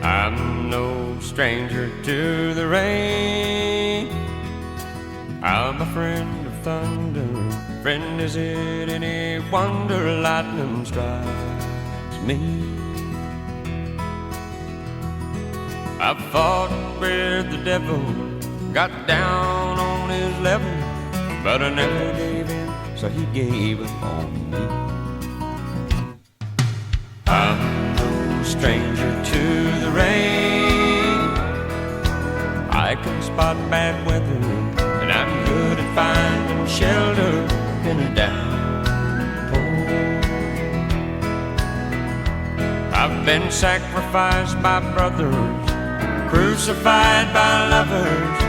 I'm no stranger to the rain. I'm a friend of thunder. Friend, is it any wonder lightning strikes me? I've fought with the devil, got down on his level, but I never gave in, so he gave up on me. I'm no stranger to the rain. I can spot bad weather, and I'm good at finding shelter in a downpour. I've been sacrificed by brothers, crucified by lovers,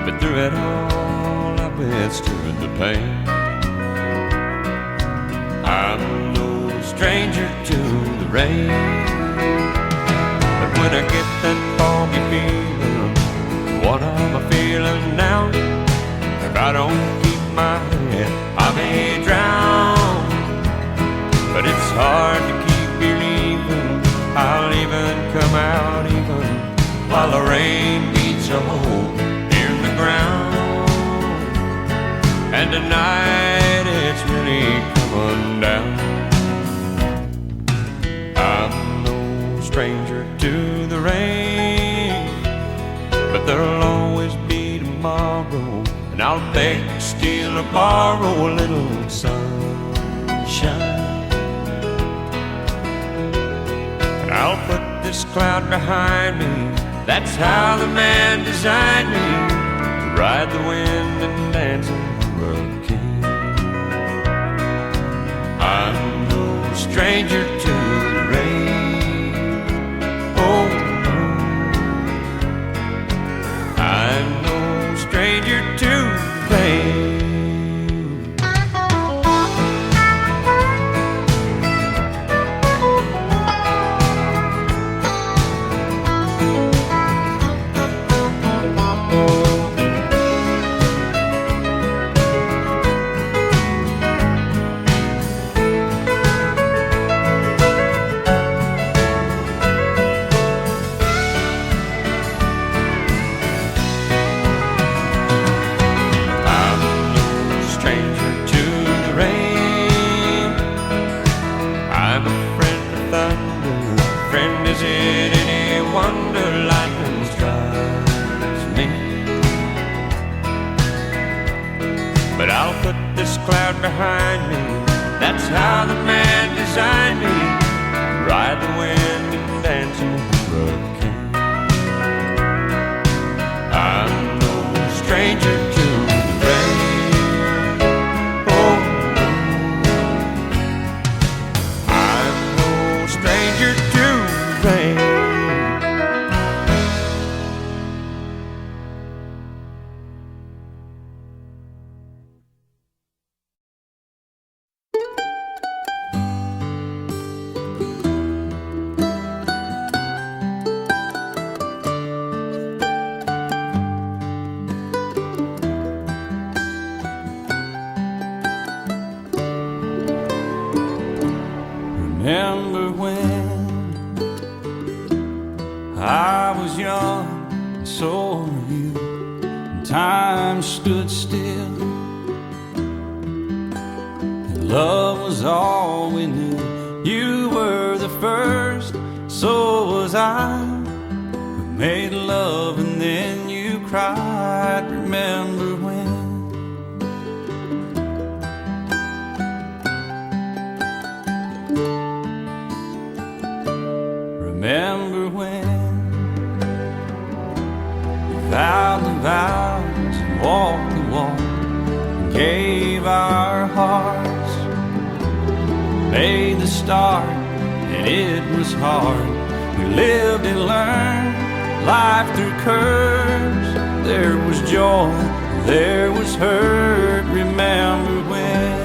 but through it all I withstood the pain. I'm no stranger to the rain, but when I get that foggy feeling, what am I feeling now? If I don't keep my head, I may drown. But it's hard to keep believing I'll even come out even while the rain beats a hole in the ground. And tonight it's really coming down. I'm no stranger to the rain, but there'll always be tomorrow, and I'll beg, steal, or borrow a little sunshine. And I'll put this cloud behind me. That's how the man designed me, to ride the wind and dance in the hurricane. I'm no stranger to the rain. Oh no, I'm no stranger to the pain. But I'll put this cloud behind me. That's how the man designed me, ride the wind and dance in the hurricane. I'm no stranger to the rain. Oh no, I'm no stranger to the rain. Remember when I was young and so were you, and time stood still, and love was all we knew. You were the first, so was I. We made love and then you cried. Remember when? Remember when we vowed the vows and walked the walk and gave our hearts, made the start, and it was hard. We lived and learned life through curves. There was joy, there was hurt. Remember when?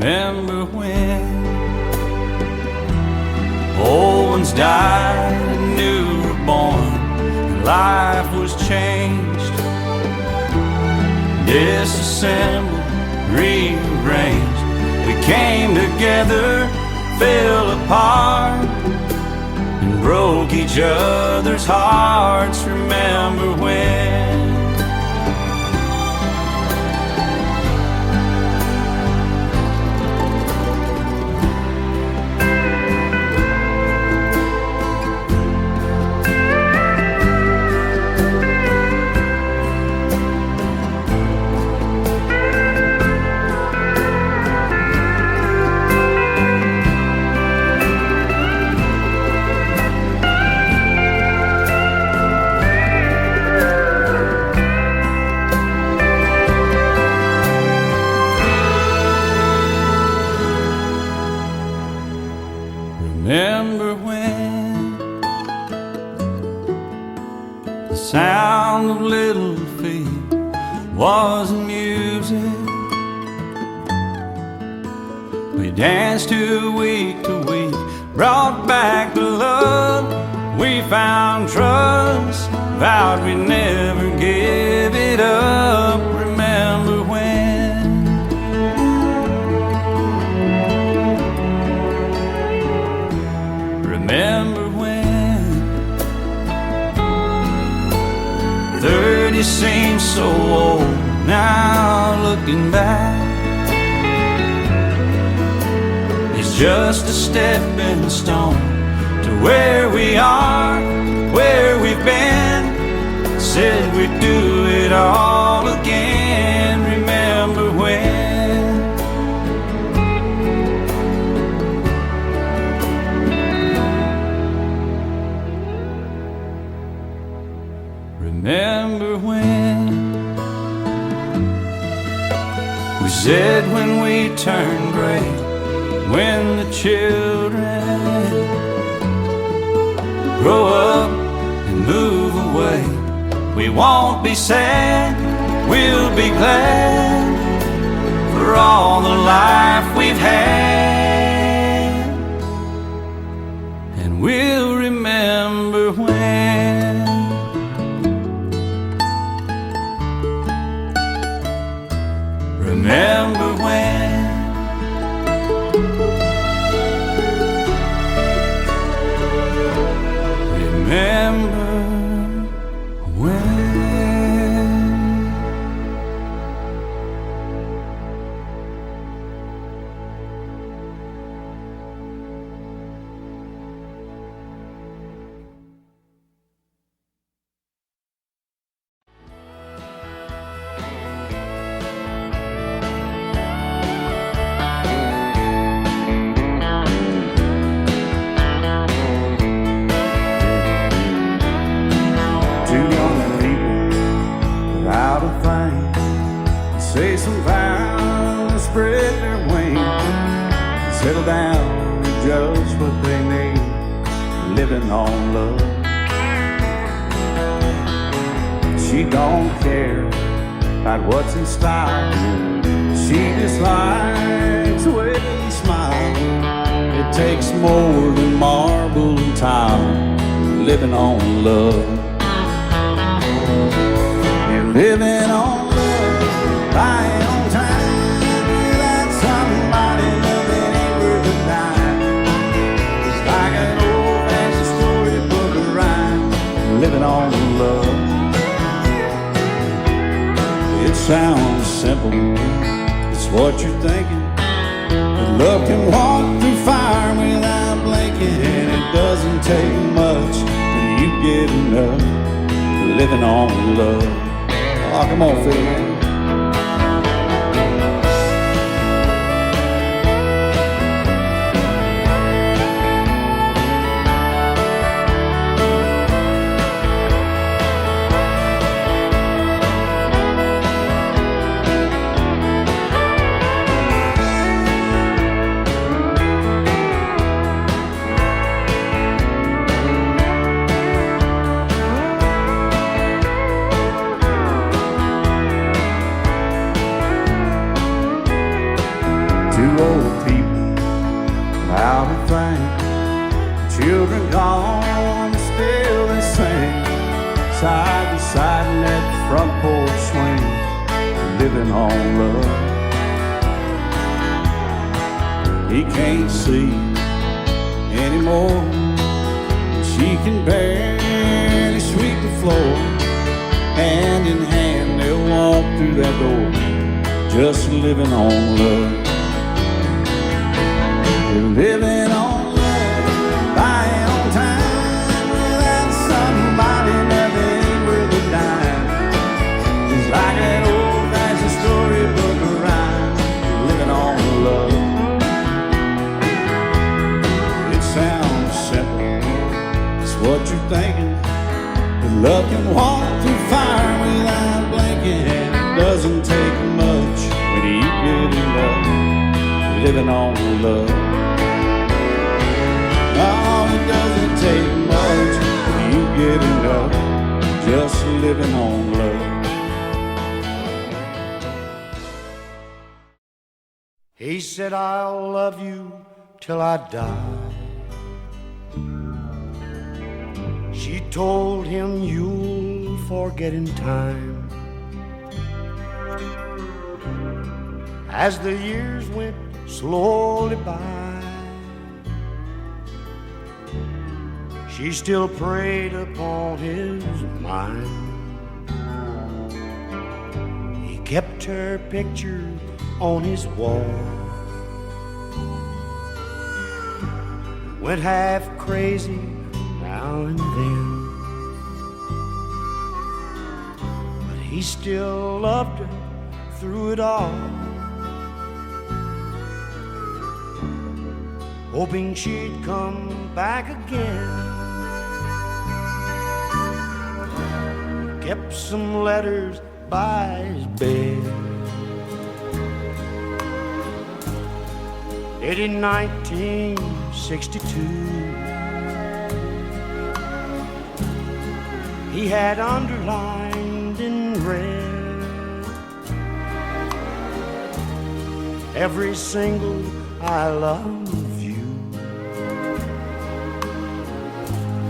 Remember when old ones died and new were born, and life was changed, disassembled, rearranged. We came together, fell apart, and broke each other's hearts. Remember when? Remember when the sound of little feet wasn't music? We danced to week, brought back the love. We found trust, vowed we'd never give it up. Remember when? Remember when 30 seems so old now, looking back. It's just a stepping stone to where we are, where we've been. Said we'd do it all again. Remember when? Remember when we said when we turn gray, when the children grow up and move away, we won't be sad, we'll be glad for all the life we've had. And we'll remember when. Remember when? Remember when? Say some vows, spread their wings, settle down and just what they need, living on love. She don't care about what's in style, she just likes the way you smile. It takes more than marble and tile, living on love. You're living on buying on time without somebody loving ain't worth a dime. It's like an old-fashioned storybook of rhyme, living on love. It sounds simple, it's what you're thinking, but love can walk through fire without blinking, and it doesn't take much till you get enough, living on love. Oh, come on, Phil, man. Two old people, how to think. Children gone, still they sing. Side by side in that front porch swing, living on love. he can't see anymore. She can barely sweep the floor. Hand in hand they'll walk through that door, just living on love. They're living on love, buying on time without somebody that ain't worth a dime. It's like that old-fashioned storybook rhyme, living on love. It sounds simple, it's what you're thinking. But love can walk through fire without blinking, and it doesn't take much when you get in love, living on love. Oh, it doesn't take much when you get in love, just living on love. He said, I'll love you till I die. She told him, you'll forget in time. As the years went slowly by, she still preyed upon his mind. He kept her picture on his wall, went half crazy now and then, but he still loved her through it all, hoping she'd come back again. Kept some letters by his bed, dated 1962. He had underlined in red every single I love you.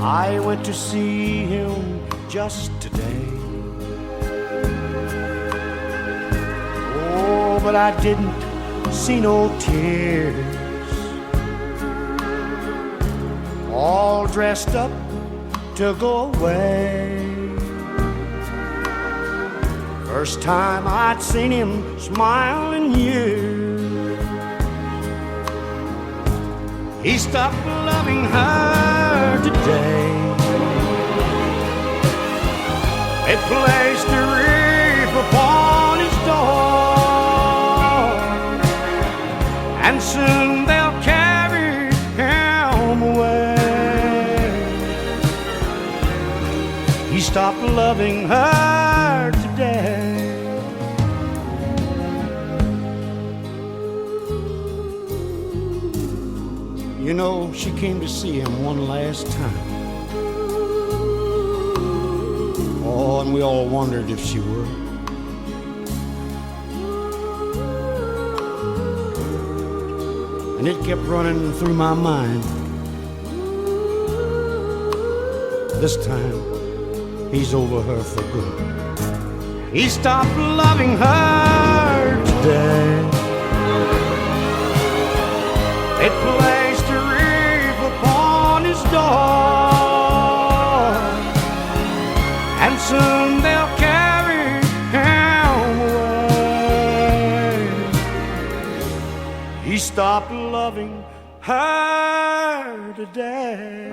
I went to see him just today. Oh, but I didn't see no tears. All dressed up to go away. First time I'd seen him smile in years. He stopped loving her today. They placed a wreath upon his door, and soon they'll carry him away. He stopped loving her today. You know, she came to see him one last time. Oh, and we all wondered if she would. And it kept running through my mind. This time, he's over her for good. He stopped loving her today. It placed a wreath upon his door, and soon they'll carry him away. He stopped loving her today.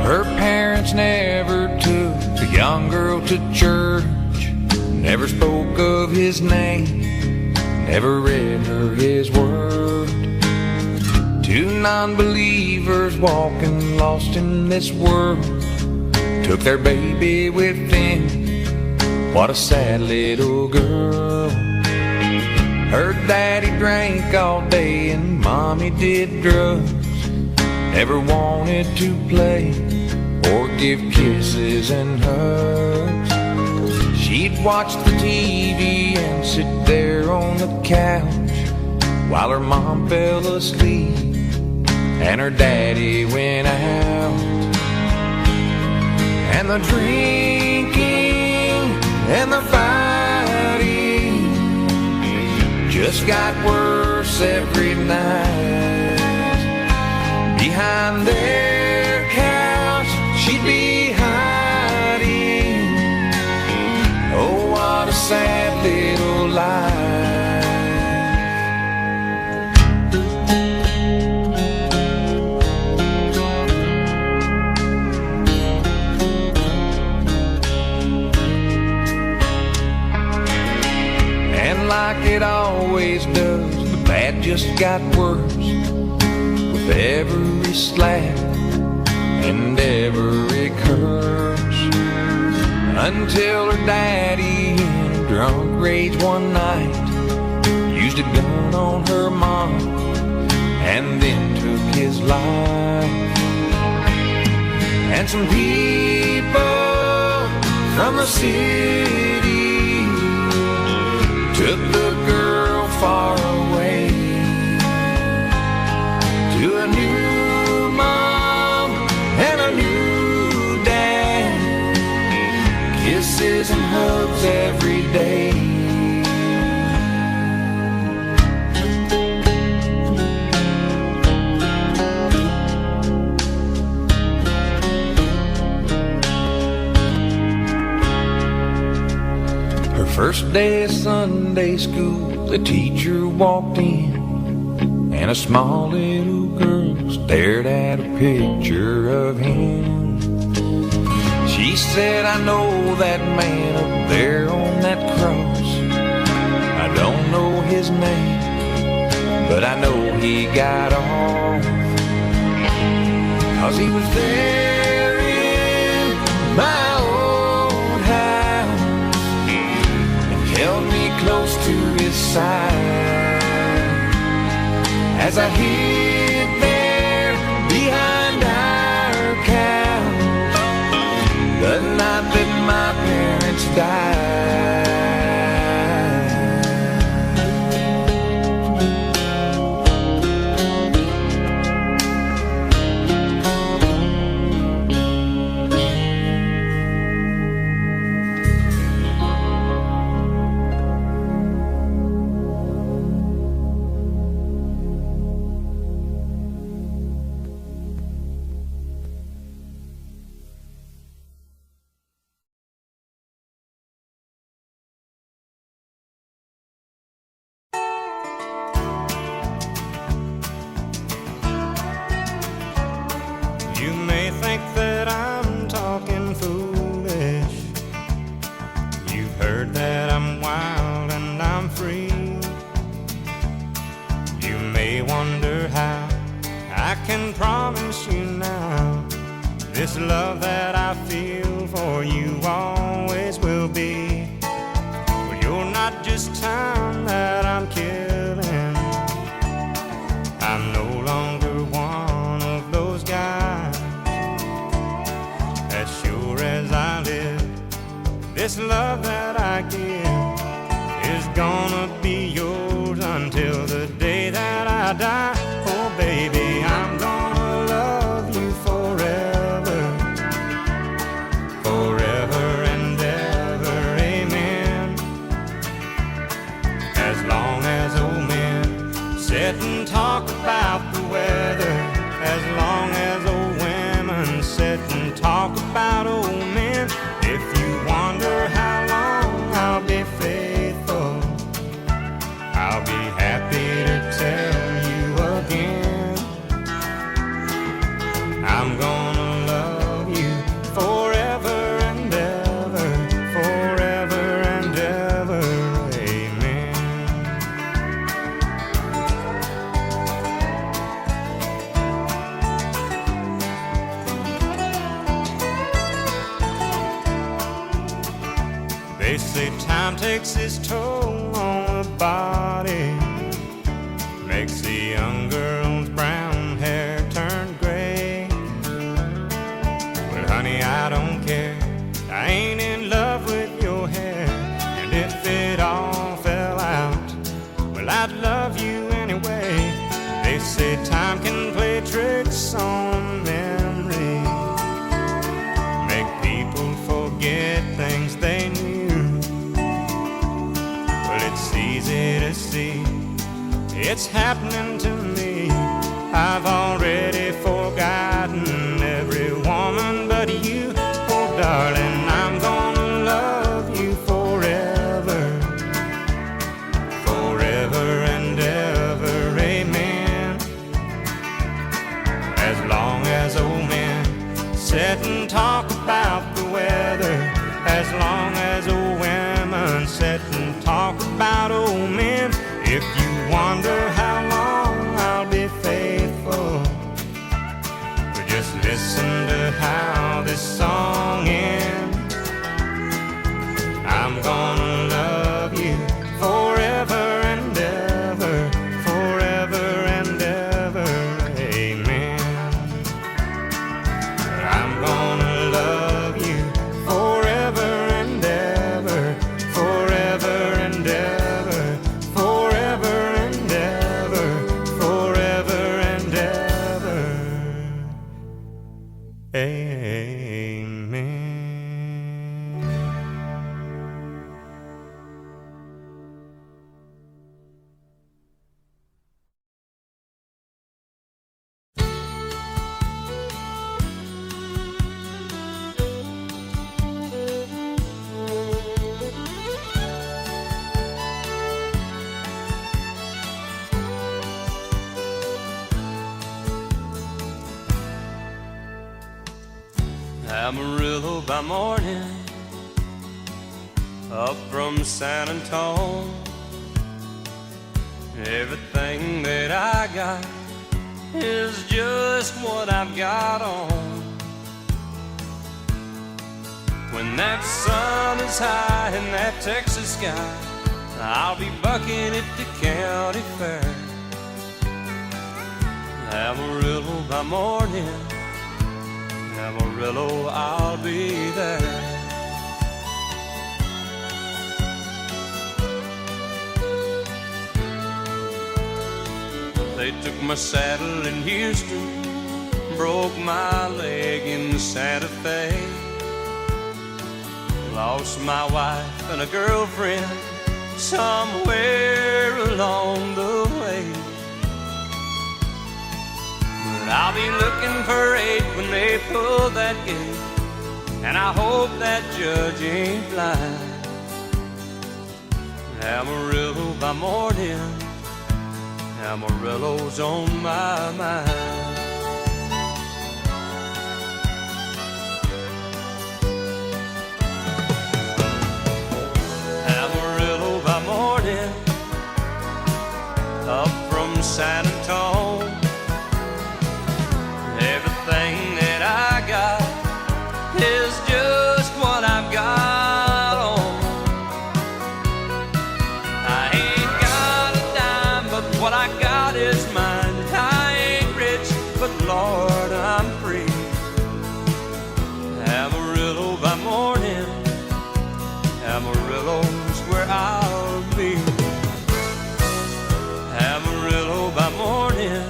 Her parents never took the young girl to church, never spoke of his name, never read her his word. Two non-believers walking lost in this world took their baby with them. What a sad little girl. Her daddy drank all day and mommy did drugs, never wanted to play or give kisses and hugs. She'd watch the TV and sit there on the couch while her mom fell asleep and her daddy went out. And the drinking and the fighting just got worse every night. Behind their couch she'd be hiding. Oh, what a sad little life. And like it always does, the bad just got worse with every slap and every curse, until her daddy in a drunk rage one night used a gun on her mom and then took his life. And some people from the city took the girl far away to a new mom and a new dad, kisses and hugs every day. Her first day of Sunday school, the teacher walked in and a small little girl stared at a picture of him. She said, I know that man up there on that cross. I don't know his name, but I know he got off, 'cause he was there in my old house and held me close to his side as I hid there behind our couch the night that my parents died. You may think that I'm talking foolish. You've heard that I'm wild and I'm free. You may wonder how I can promise you now this love that I feel for you always will be. Well, you're not just time that I'm killing. I'm no longer one of those guys. As sure as I live, this love that I give is gonna be yours until the day that I die. Oh baby, I'm gonna love you forever, forever and ever, amen. As long as old men sit and talk about the weather, as long as old women sit and talk about old men. If you wonder how long I'll be faithful, I'll be happy to tell you again. I'm gonna love you forever and ever, forever and ever, amen. They say time takes its toll on the body, makes the young girl's brown hair turn gray. Well, honey, easy. It's happening to me. I've already forgotten every woman but you. Oh, darling, I'm gonna love you forever, forever and ever, amen. As long as old men sit and talk about the weather, as long as old women sit and talk about old men. If you wonder how long I'll be faithful, just listen to how this song ends. I'm gonna love you forever and ever, forever and ever, amen. I'm gonna love you forever and ever, forever and ever, forever and ever, forever and ever, amen. Amarillo by morning, up from San Antone. Everything that I got is just what I've got on. When that sun is high in that Texas sky, I'll be bucking at the county fair. Amarillo by morning, Amarillo, I'll be there. They took my saddle in Houston, broke my leg in Santa Fe. Lost my wife and a girlfriend somewhere along the way. But I'll be looking for 8 when they pull that gate, and I hope that judge ain't blind. Amarillo by morning, Amarillo's on my mind. Amarillo by morning, up from San Antone. Everything that I got is just what I've got on. I ain't got a dime, but what I got is mine. I ain't rich, but Lord, I'm free. Amarillo by morning, Amarillo's where I'll be. Amarillo by morning,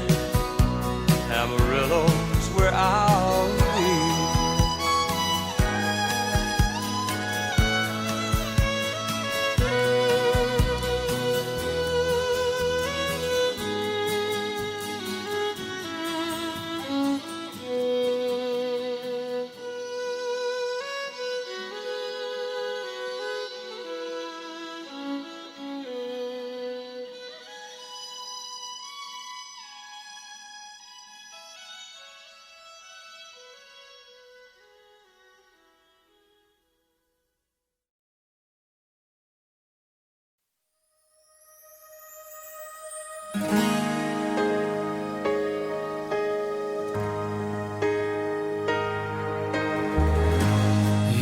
Amarillo's where I'll be.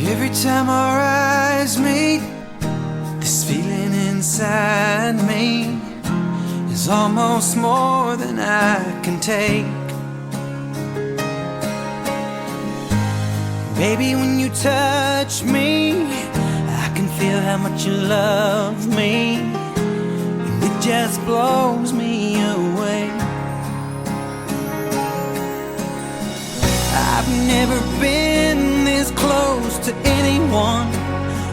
Every time our eyes meet, this feeling inside me is almost more than I can take. Baby, when you touch me, I can feel how much you love me, and it just blows me away. I've never been this close to anyone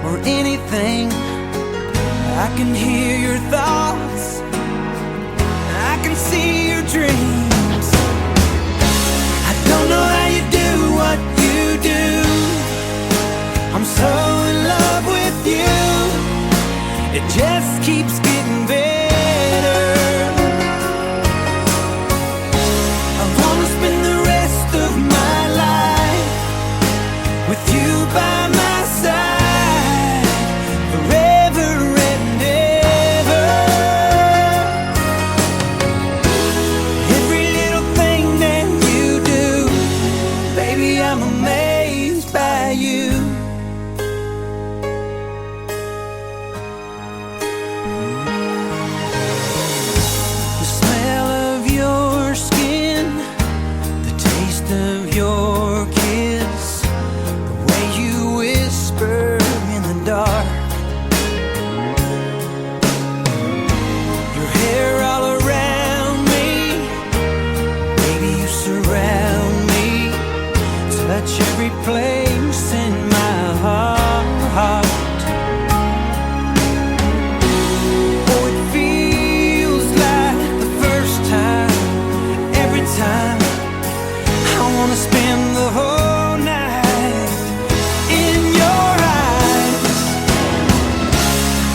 or anything. I can hear your thoughts, I can see your dreams. I don't know how you do what you do. I'm so in love with you. It just keeps getting better. I wanna spend the rest of my life with you by my side, forever and ever. Every little thing that you do, baby, I'm amazed by you. The smell of your skin, the taste of your kiss, the way you whisper in the dark, your hair all around me, baby, you surround me, touch every place in my heart. Oh, it feels like the first time, every time. I wanna spend the whole night in your eyes.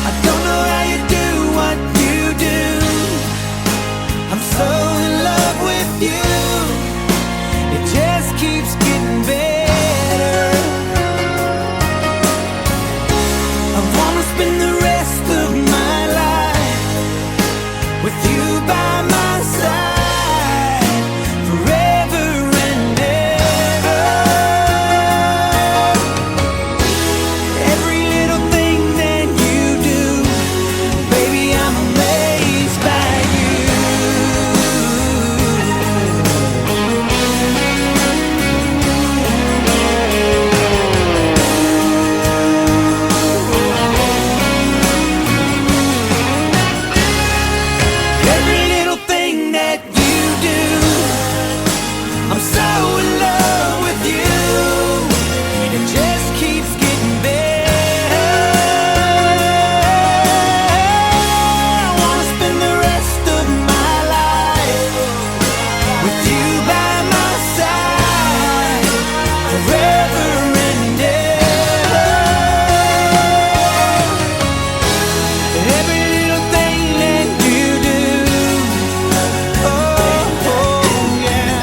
I don't know how you do what you do. I'm so in love with you. It just keeps getting better. I wanna spend the rest of my life with you by my side, forever and ever. Every little thing that you do, baby, I'm amazed by you. Every little thing that you do, I'm so in love with you. It just keeps getting better. I wanna spend the rest of my life with you by my side, forever and ever. Every little thing that you do, oh, yeah.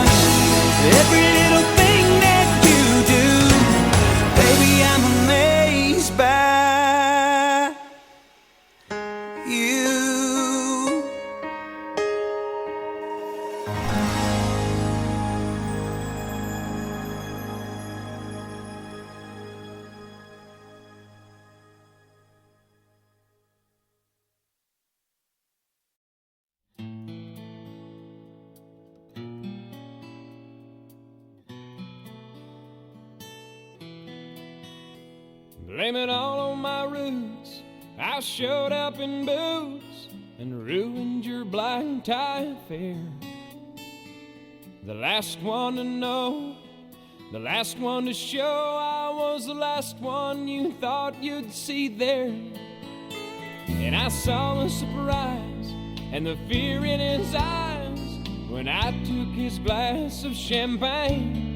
Every little thing that you do, baby, I'm amazed by you. Blame it all on my roots. I showed up in boots and ruined your black tie affair. The last one to know, the last one to show. I was the last one you thought you'd see there. And I saw the surprise and the fear in his eyes when I took his glass of champagne.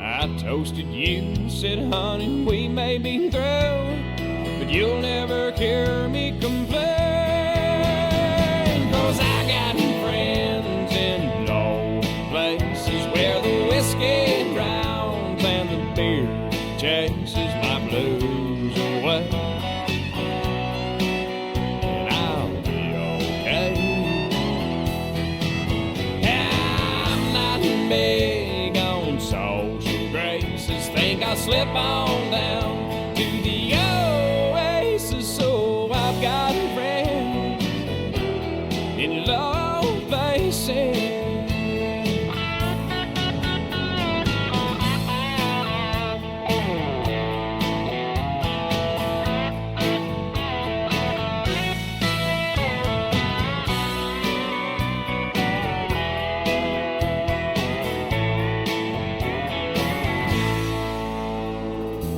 I toasted you and said, honey, we may be through, but you'll never hear me complain. 'Cause I got friends in low places where the whiskey drowns and the beer chases my blues away. And I'll be okay. I'm not big on social graces. Think I'll slip on down to the oasis. So I've got a friend in low places.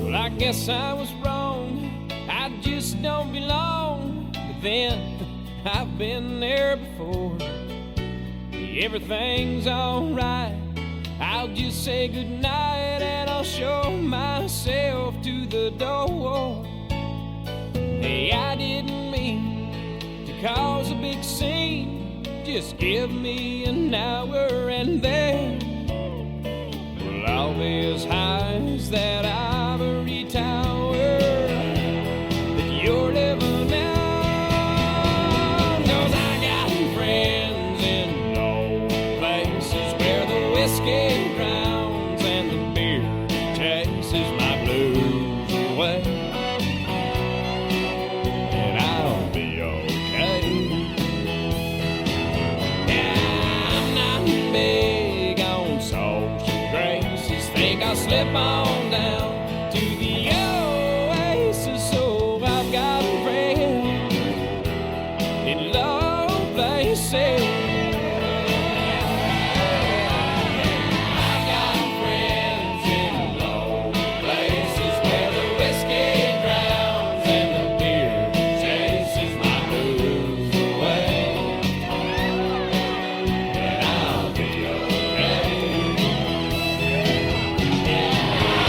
Well, I guess I was wrong. I just don't belong. then I've been there before. Everything's alright. I'll just say goodnight and I'll show myself to the door. Hey, I didn't mean to cause a big scene. Just give me an hour and then we'll all be as high as that ivory tower that you're living in. 'Cause I got friends in low places where the whiskey drowns and the beer chases my blues away. And I'll be okay. Yeah, I'm not big on social graces. Think I'll slip on down to the oasis. So I've got a friend in low places. I got friends in low places where the whiskey drowns and the beer chases my blues away. And I'll be okay. Yeah,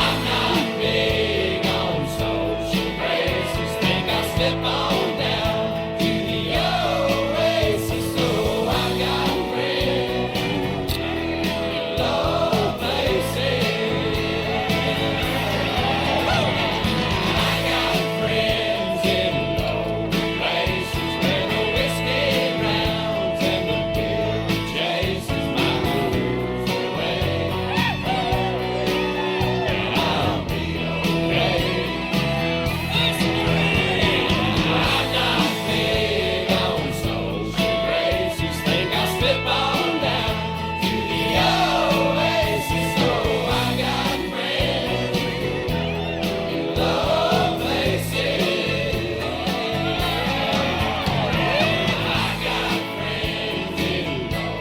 I'm not big on social graces. Think I'll slip on down to the oasis. So I got friends in low places. I got friends in low places where the whiskey drowns and the beer chases my blues away. And I'll be okay. I'm not big on social graces. Think I'll slip on down to the oasis. So I got friends in low places. I got friends in low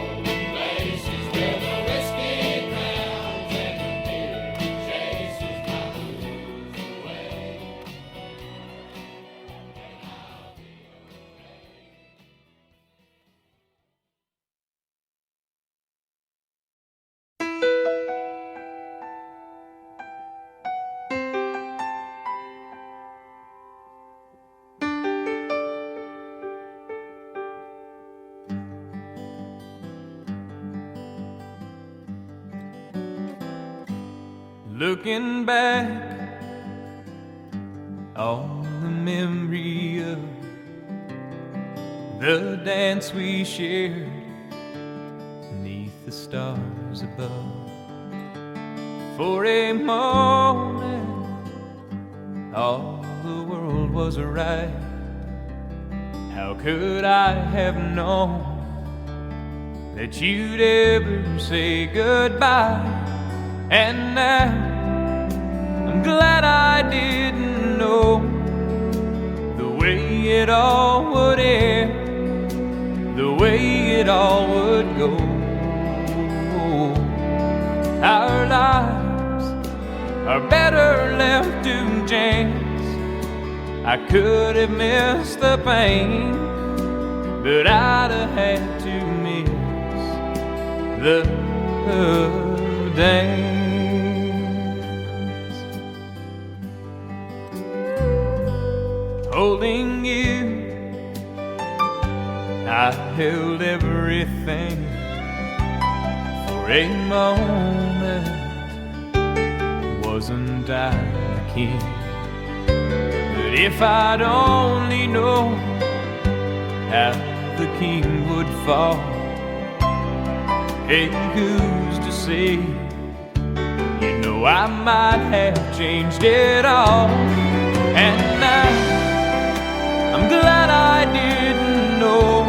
places where the whiskey drowns and the beer chases my blues away. Looking back on the memory of the dance we shared beneath the stars above. For a moment, all the world was right. How could I have known that you'd ever say goodbye? And now I'm glad I didn't know the way it all would end, the way it all would go. Our lives are better left to chance. I could have missed the pain, but I'd have had to miss the dance. Holding you, I held everything. For a moment, wasn't I the king? But if I'd only known how the king would fall, hey, who's to say? You know I might have changed it all. And now I'm glad I didn't know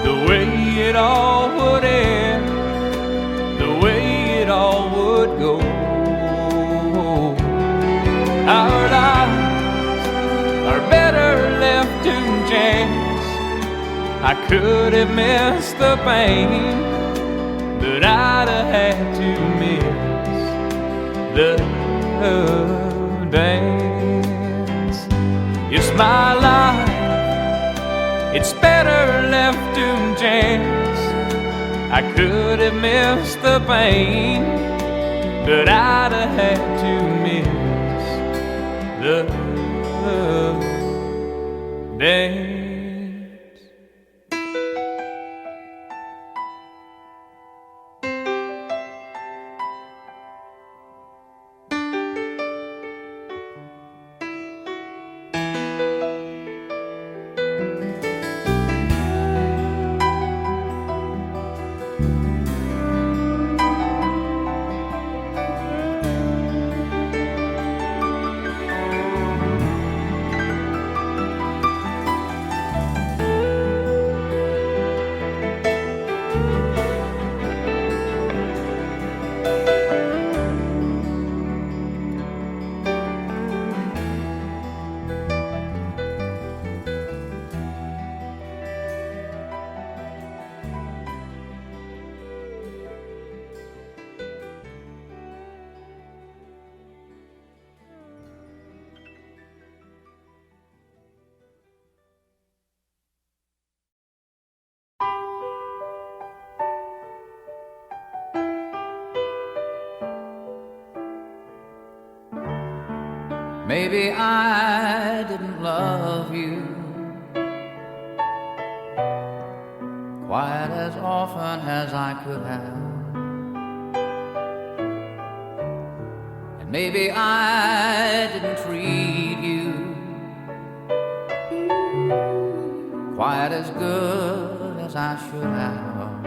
the way it all would end, the way it all would go. Our lives are better left to chance. I could have missed the pain, but I'd have had to miss the dance. Yes, my life It's better left to chance. I could have missed the pain, but I'd have had to miss the dance. Maybe I didn't love you quite as often as I could have, and maybe I didn't treat you quite as good as I should have.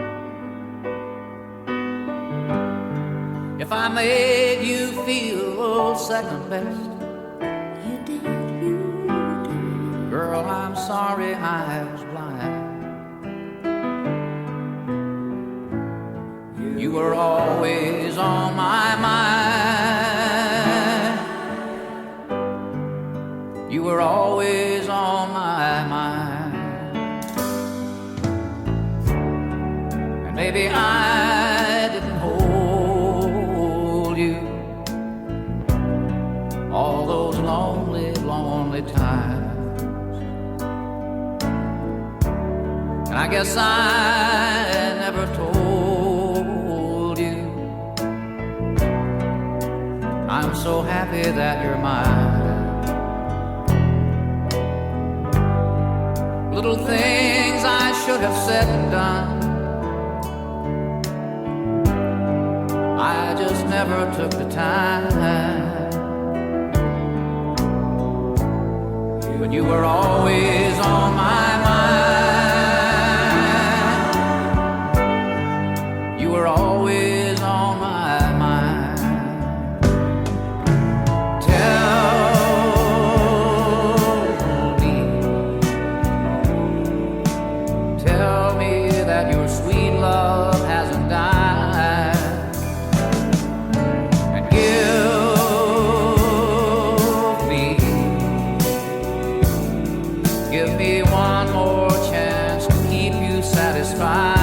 If I made you feel second best, girl, I'm sorry I was blind. You were always on my mind. You were always on my mind. And maybe I didn't hold you all those lonely, lonely times. I guess I never told you I'm so happy that you're mine. Little things I should have said and done, I just never took the time. But you were always on my mind. You were always on my mind. Tell me that your sweet love hasn't died, and give me one more chance to keep you satisfied.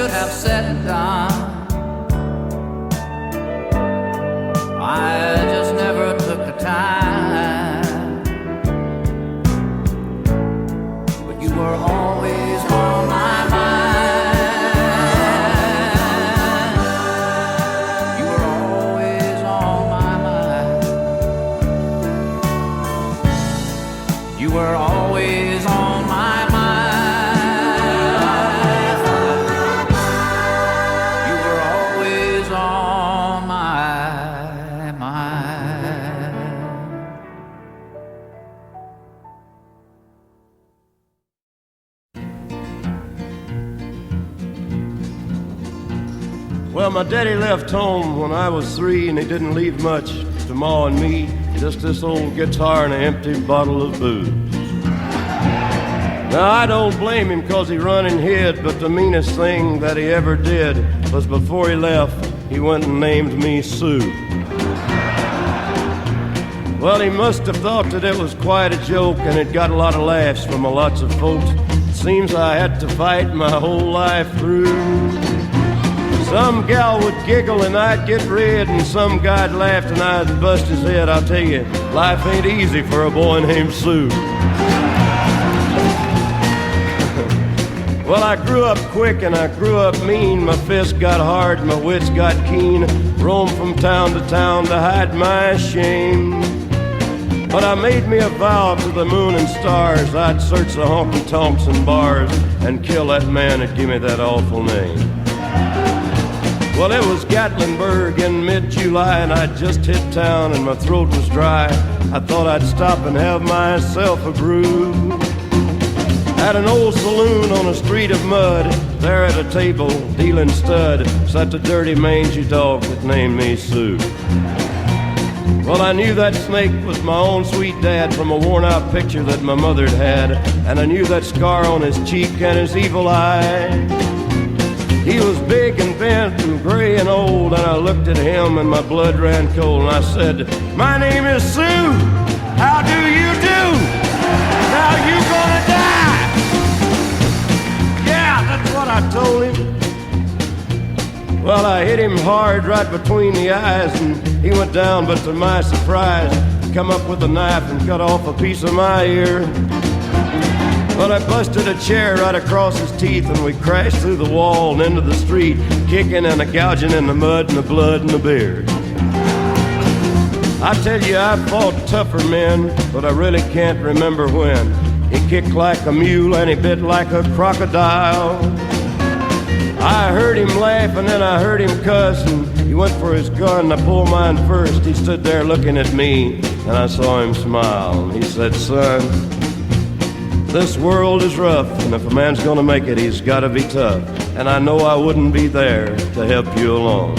Have said and done, I just never took the time. But you were always on my mind. You were always on my mind. You were always on my mind. Well, my daddy left home when I was 3, and he didn't leave much to Ma and me, just this old guitar and an empty bottle of booze. Now, I don't blame him 'cause he run and hid, but the meanest thing that he ever did was before he left, he went and named me Sue. Well, he must have thought that it was quite a joke, and it got a lot of laughs from lots of folks. It seems I had to fight my whole life through. Some gal would giggle and I'd get red, and some guy'd laugh and I'd bust his head. I'll tell you, life ain't easy for a boy named Sue. Well, I grew up quick and I grew up mean. My fists got hard, my wits got keen. Roamed from town to town to hide my shame. But I made me a vow to the moon and stars, I'd search the honky-tonks and bars and kill that man that gave me that awful name. Well, it was Gatlinburg in mid-July, and I'd just hit town and my throat was dry. I thought I'd stop and have myself a brew. At an old saloon on a street of mud, there at a table, dealing stud, sat the dirty mangy dog that named me Sue. Well, I knew that snake was my own sweet dad from a worn-out picture that my mother'd had, and I knew that scar on his cheek and his evil eye. He was big and bent and gray and old, and I looked at him and my blood ran cold, and I said, "My name is Sue. How do you do? Now you gonna die." Yeah, that's what I told him. Well, I hit him hard right between the eyes, and he went down, but to my surprise, come up with a knife and cut off a piece of my ear. Well, I busted a chair right across his teeth, and we crashed through the wall and into the street, kicking and gouging in the mud and the blood and the beard. I tell you, I fought tougher men, but I really can't remember when. He kicked like a mule and he bit like a crocodile. I heard him laugh and then I heard him cuss, and he went for his gun. I pulled mine first. He stood there looking at me, and I saw him smile. And he said, "Son, this world is rough, and if a man's gonna make it, he's gotta be tough. And I know I wouldn't be there to help you along.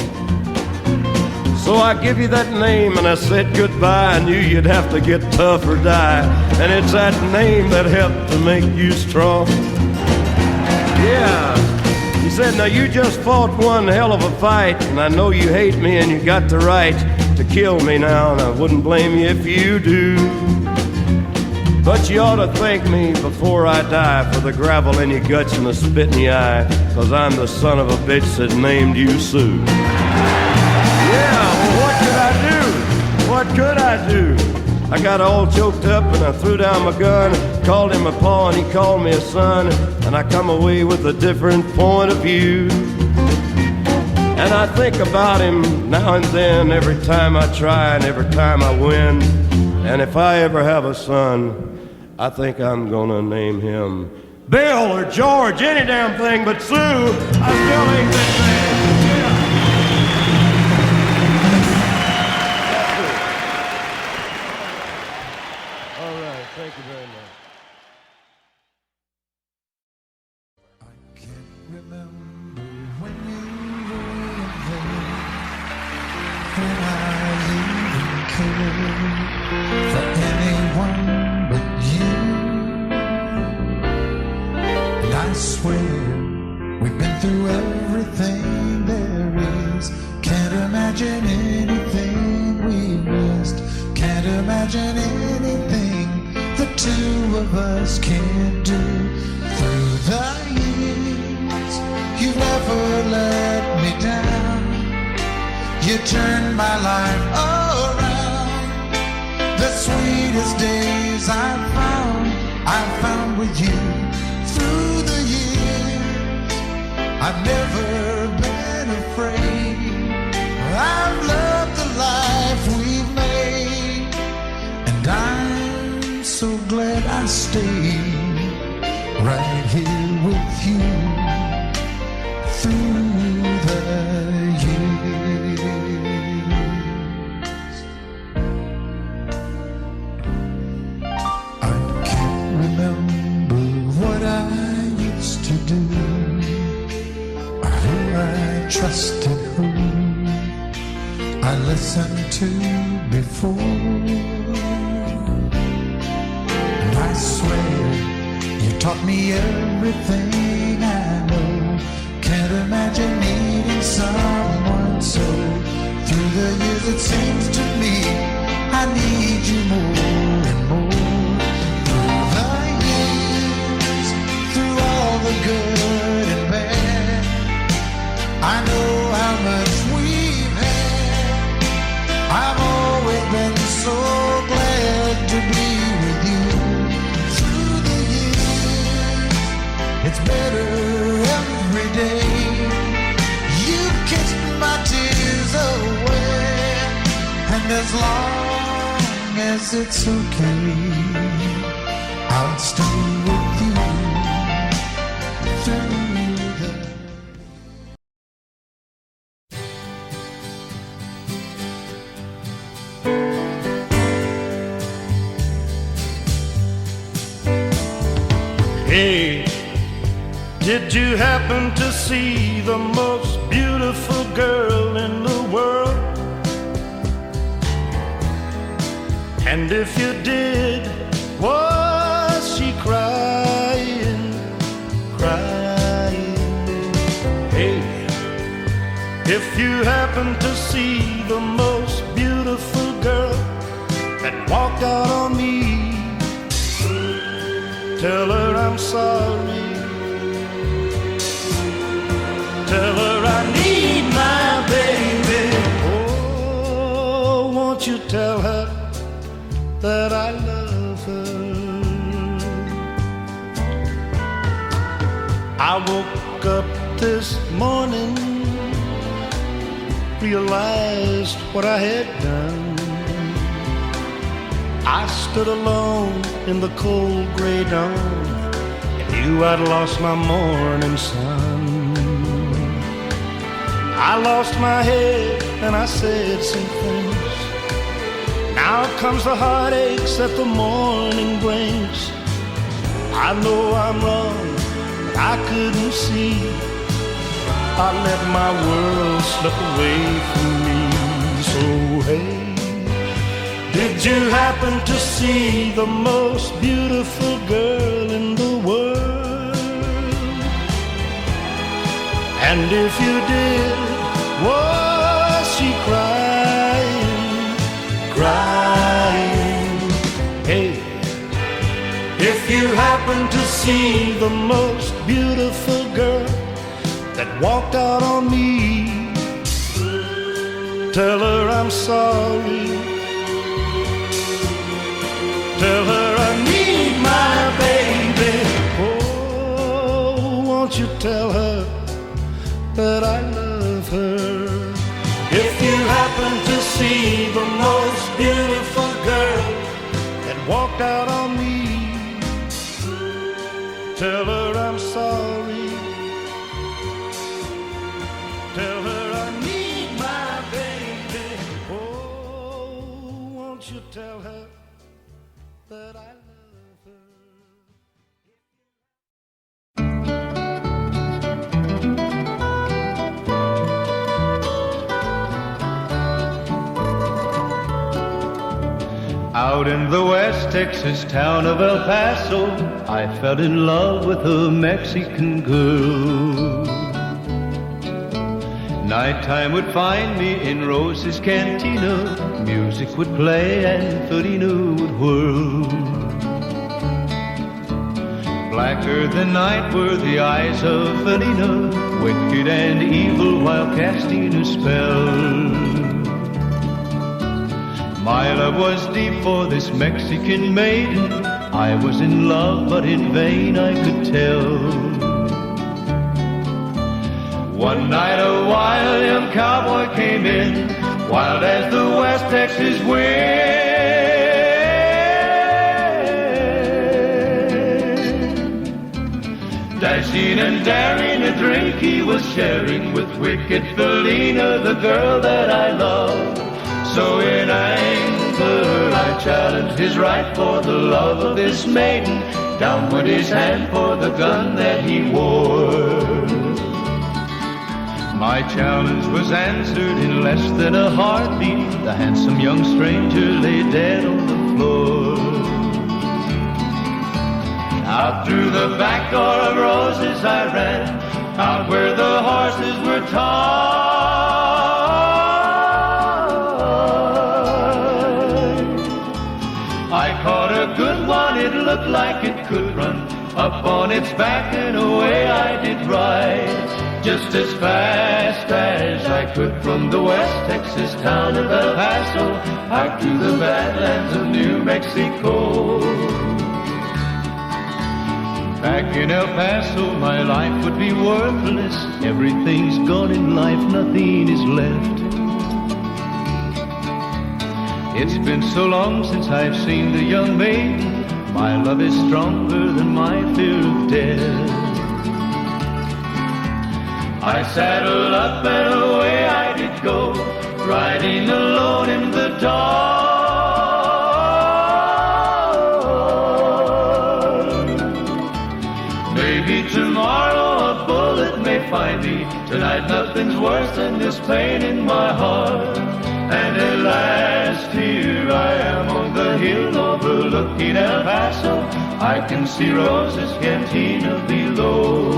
So I give you that name, and I said goodbye. I knew you'd have to get tough or die, and it's that name that helped to make you strong." Yeah. He said, "Now you just fought one hell of a fight, and I know you hate me and you got the right to kill me now, and I wouldn't blame you if you do. But you ought to thank me before I die for the gravel in your guts and the spit in your eye, 'cause I'm the son of a bitch that named you Sue." Yeah, well, what could I do? What could I do? I got all choked up and I threw down my gun, called him a pa and he called me a son, and I come away with a different point of view. And I think about him now and then, every time I try and every time I win. And if I ever have a son, I think I'm gonna name him Bill or George, any damn thing but Sue. I still ain't that man. All right, thank you very much. I can't remember when you were there, when I even cared for anyone but you. And I swear we've been through everything there is. Can't imagine anything we missed. Can't imagine anything the two of us can't do. Through the years, you never let me down. You turned my life around. The sweetest days I've found with you. Through the years, I've never been afraid. I've loved the life we've made, and I'm so glad I stayed right here with you through the years. I can't remember what I used to do, or who I trusted, who I listened to before. And I swear you taught taught me everything I know. Can't imagine needing someone so. Through the years it seems to me I need you more and more. Through the years, through all the good and bad, I know how much we've had. I've always been so glad to be with you. Through the years, it's better every day. You kissed my tears away, and as long as it's okay, I'll stay with you through the. Hey, did you happen to see the most beautiful girl in the world? And if you did, was she crying, crying? Hey, if you happen to see the most beautiful girl that walked out on me, tell her I'm sorry. Tell her I need my baby. Oh, won't you tell her that I love her? I woke up this morning, realized what I had done. I stood alone in the cold gray dawn and knew I'd lost my morning sun. I lost my head and I said some things. Now comes the heartaches that the morning brings. I know I'm wrong, but I couldn't see. I let my world slip away from me. So hey, did you happen to see the most beautiful girl in the world? And if you did, was she crying, crying? Hey, if you happen to see the most beautiful girl that walked out on me, tell her I'm sorry. Tell her I need my baby. Oh, won't you tell her that I love her? If you happen to see the most beautiful girl that walked out on me, tell her I'm sorry. Tell her I need my baby. Oh, won't you tell her that I love her? Out in the West Texas town of El Paso, I fell in love with a Mexican girl. Nighttime would find me in Rose's Cantina. Music would play and Felina would whirl. Blacker than night were the eyes of Felina, wicked and evil while casting a spell. My love was deep for this Mexican maiden. I was in love, but in vain I could tell. One night a wild young cowboy came in, wild as the West Texas wind. Dashing and daring, a drink he was sharing with wicked Felina, the girl that I love. So in anger I challenged his right for the love of this maiden. Down went his hand for the gun that he wore. My challenge was answered in less than a heartbeat. The handsome young stranger lay dead on the floor. Out through the back door of roses I ran, out where the horses were tied. I caught a good one, it looked like it could run. Up on its back and away I did ride, just as fast as I could from the West Texas town of El Paso out to the Badlands of New Mexico. Back in El Paso my life would be worthless. Everything's gone in life, nothing is left. It's been so long since I've seen the young maiden. My love is stronger than my fear of death. I saddled up and away I did go, riding alone in the dark. Maybe tomorrow a bullet may find me. Tonight nothing's worse than this pain in my heart. And at last here I am on the hill overlooking El Paso. I can see Rosa's cantina below.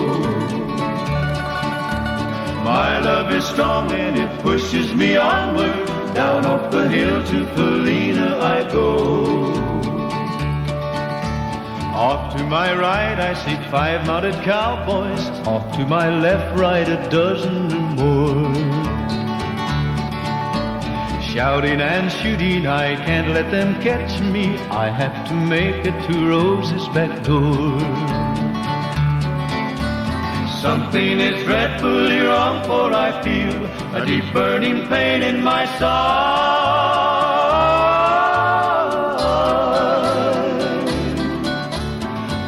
My love is strong and it pushes me onward. Down off the hill to Felina I go. Off to my right I see 5 mounted cowboys. Off to my left, right, a dozen or more. Shouting and shooting, I can't let them catch me. I have to make it to Rose's back door. Something is dreadfully wrong, for I feel a deep burning pain in my side.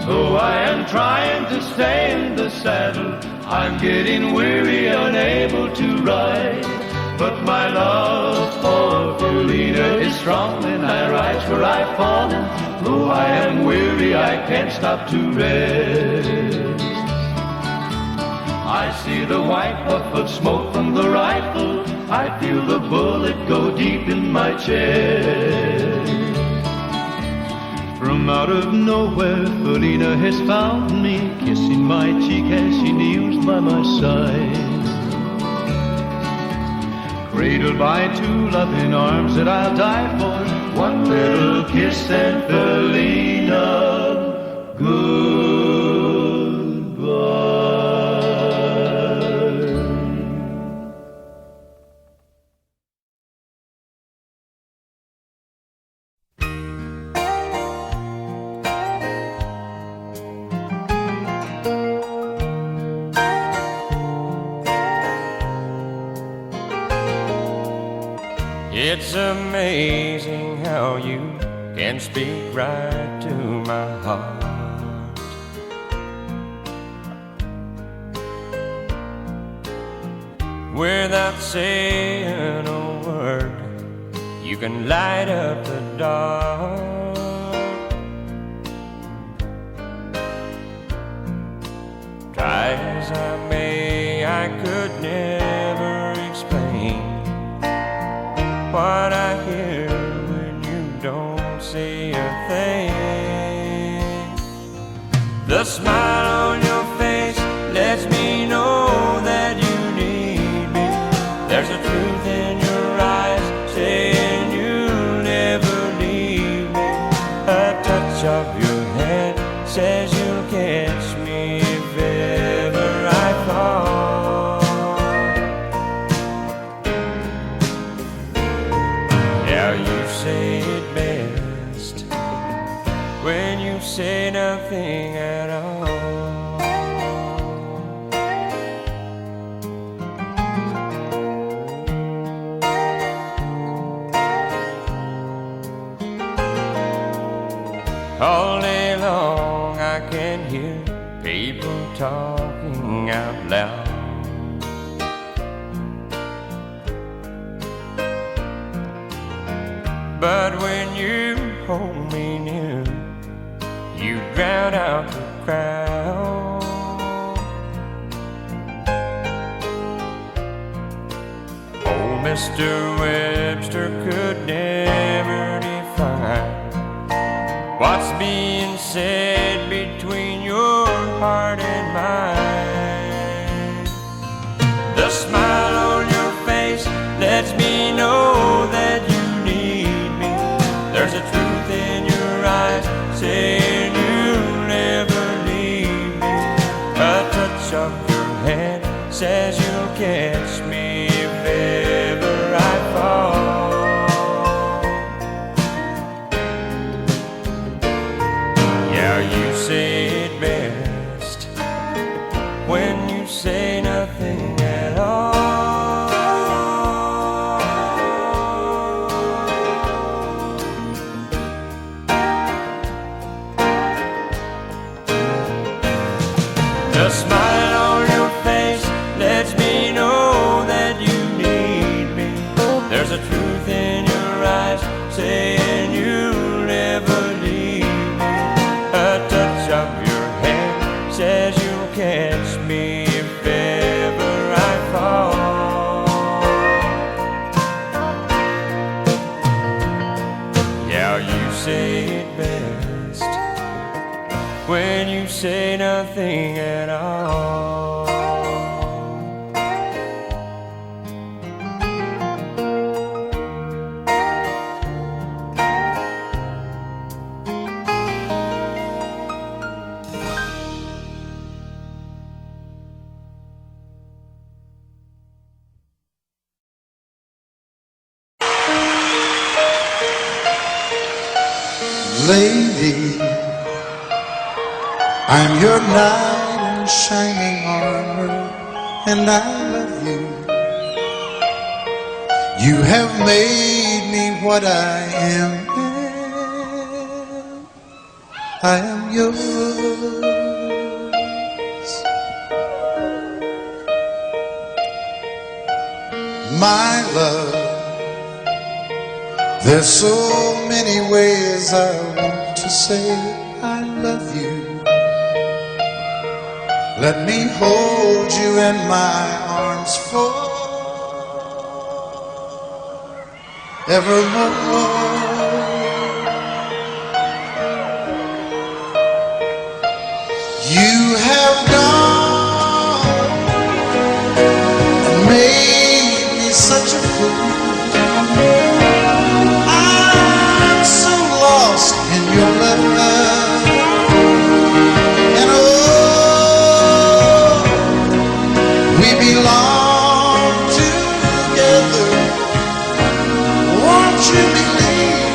Though I am trying to stay in the saddle, I'm getting weary, unable to ride. But my love for Felina is strong, and I rise where I've fallen. Though I am weary, I can't stop to rest. I see the white puff of smoke from the rifle. I feel the bullet go deep in my chest. From out of nowhere, Felina has found me, kissing my cheek as she kneels by my side. Cradled by 2 loving arms that I'll die for. One little kiss and Felina, goodbye. It's amazing how you can speak right to my heart. Without saying a word, you can light up the dark. Try as I may, I could never explain what I hear when you don't say a thing. The smile on your face lets me know that you need me. There's a truth in your eyes saying you'll never leave me. A touch of your hand says you'll catch me if ever I fall. Say it best when you say nothing at all. All day long I can hear people talking out loud. But when you hold me near, you drown out the crowd. Old Mr. Webster could never define what's being said between your heart and mine. The smile on your face lets me know that you need me. There's a truth in your eyes saying you'll never leave me. A touch of your hand says you'll catch me if ever I fall. Yeah, you say it best when you say nothing at all. The smile on your face lets me know that you need me. There's a truth in your eyes saying you'll never leave me. A touch of your hand says you'll catch me if ever I fall. Yeah, you say it best when you say nothing at all. Lady, I'm your knight in shining armor, and I love you. You have made me what I am. I am yours. My love, there's so many ways I want to say I love you. Let me hold you in my arms forevermore. You have gone and made me such a fool. I'm so lost in your love, and oh, we belong together. Won't you believe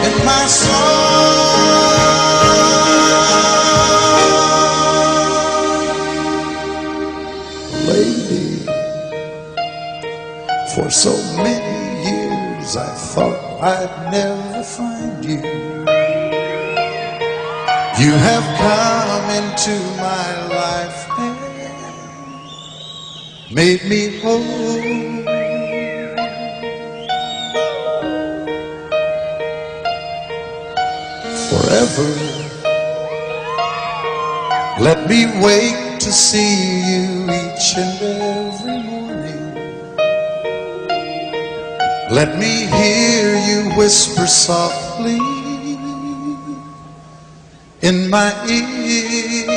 in my song, lady? For so many years I thought I'd never find you. You have come into my life and made me whole. Forever, let me wake to see you each and every morning. Let me hear you whisper softly in my ear.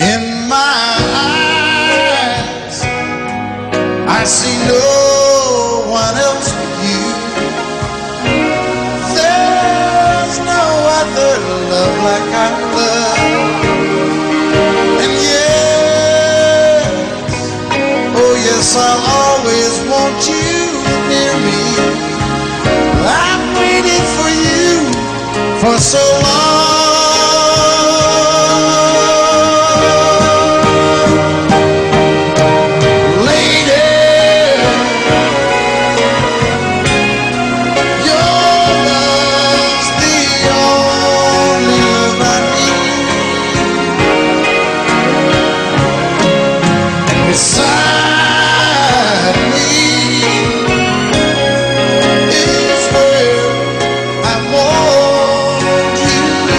In my eyes, I see no one else but you. There's no other love like I love. And yes, oh yes, I'll always want you near me. I've waited for you for so long. Lady, your love's the only love I need. And beside me is where I want you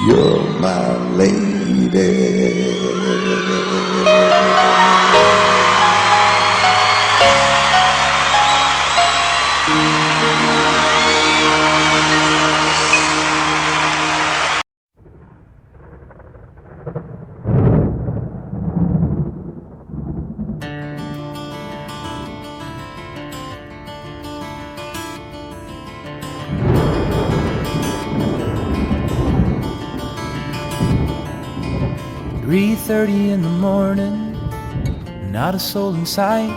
you're my lady. 3:30 in the morning, not a soul in sight.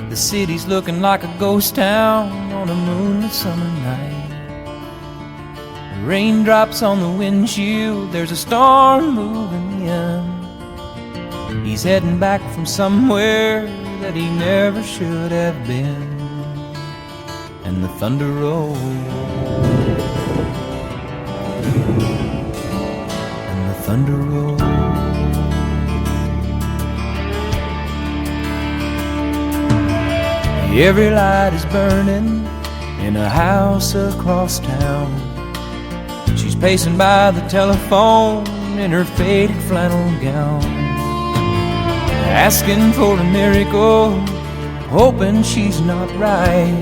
The city's looking like a ghost town on a moonlit summer night. Raindrops on the windshield, there's a storm moving in. He's heading back from somewhere that he never should have been. And the thunder rolls, and the thunder rolls. Every light is burning in a house across town. She's pacing by the telephone in her faded flannel gown, asking for a miracle, hoping she's not right,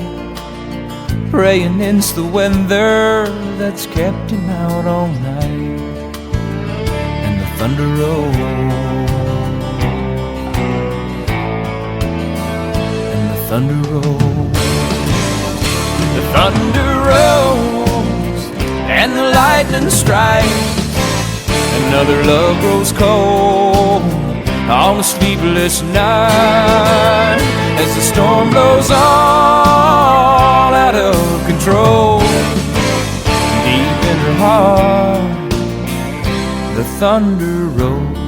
praying it's the weather that's kept him out all night. And the thunder rolls, and the thunder rolls. The thunder rolls, and the lightning strikes. Another love grows cold on a sleepless night, as the storm blows all out of control. Deep in her heart, the thunder rolls.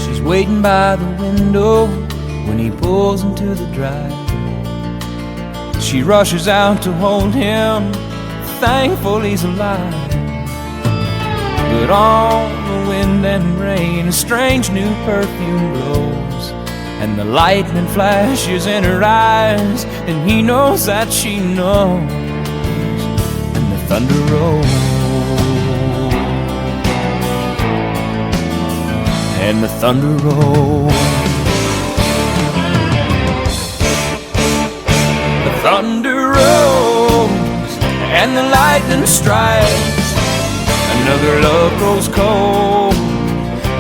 She's waiting by the window when he pulls into the drive. She rushes out to hold him, thankful he's alive. But on the wind and rain, a strange new perfume blows, and the lightning flashes in her eyes, and he knows that she knows. And the thunder rolls, and the thunder rolls. The thunder rolls, and the lightning strikes. Another love grows cold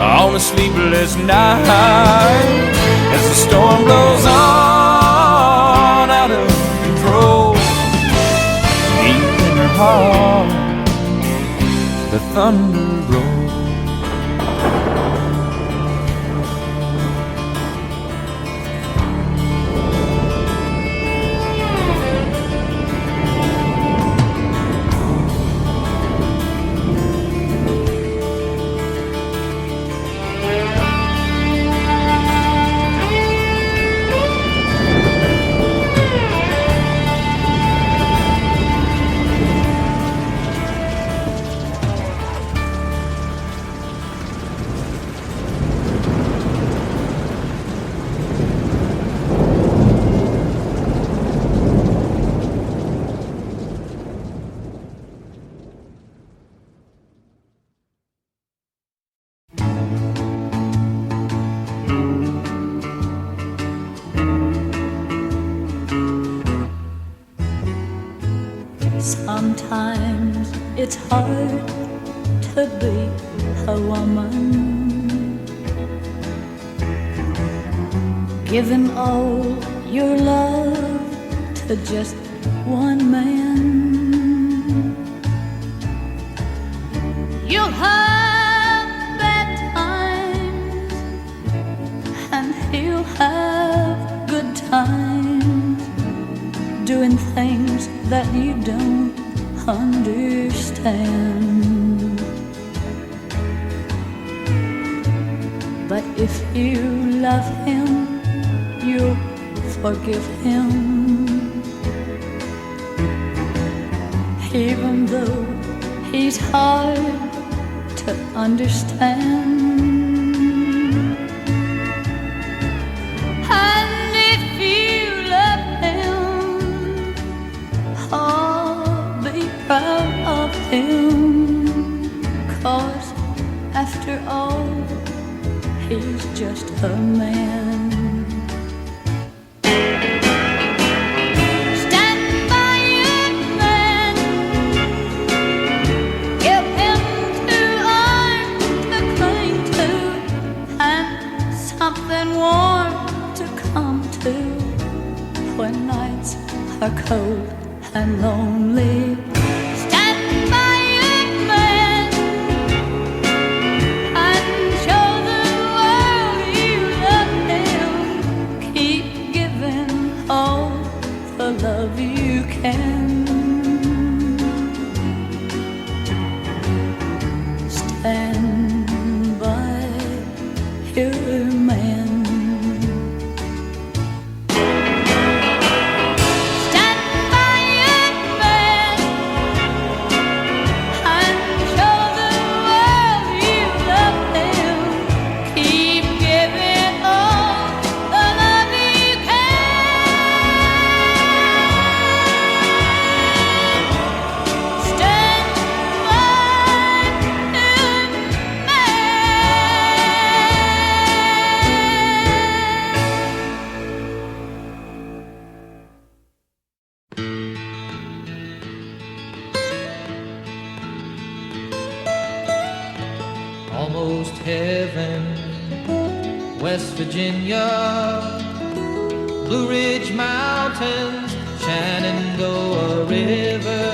on a sleepless night, as the storm blows on out of control. Deep in her heart, the thunder rolls. Sometimes it's hard to be a woman. Give him all your love to just one man. You'll have bad times, and he'll have good times, doing things that you don't understand. But if you love him, you'll forgive him, even though he's hard to understand. just a man. Stand by your man, give him two arms to cling to, and something warm to come to when nights are cold and lonely. Stand by your man and show the world you love him. Keep giving all the love you can. Stand by your man. Almost heaven, West Virginia, Blue Ridge Mountains, Shenandoah River.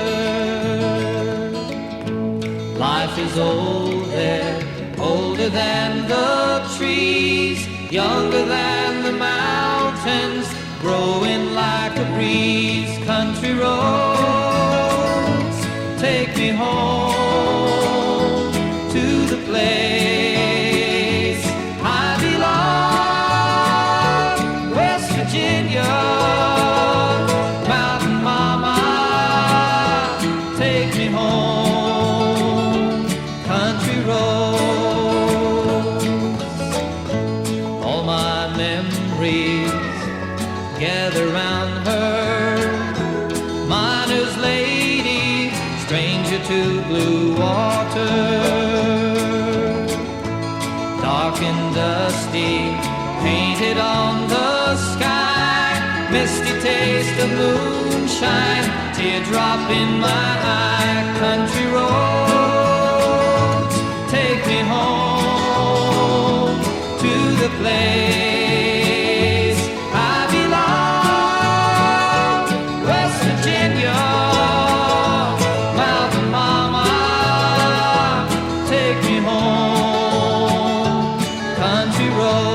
Life is old there, older than the trees, younger than the mountains, growing like a breeze. Country roads, take me home to the place I belong, West Virginia, Mountain Mama, take me home, country roads. All my memories gather round her, miner's lady, stranger to blue water. Dark and dusty, painted on the sky, misty taste of moonshine, teardrop in my eye. Country roads, take me home to the place I belong, West Virginia, Mountain Mama, take me home, country roads.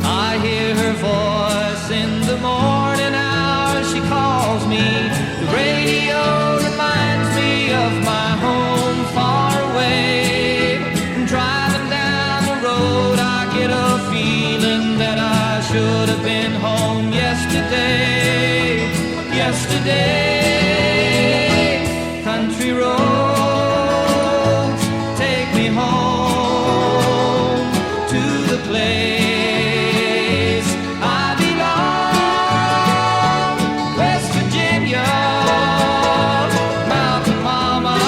I hear her voice in the morning hours, she calls me. The radio reminds me of my home far away. Driving down the road, I get a feeling that I should have been home yesterday, yesterday. Country roads, take me home to the place I belong, West Virginia, Mountain Mama,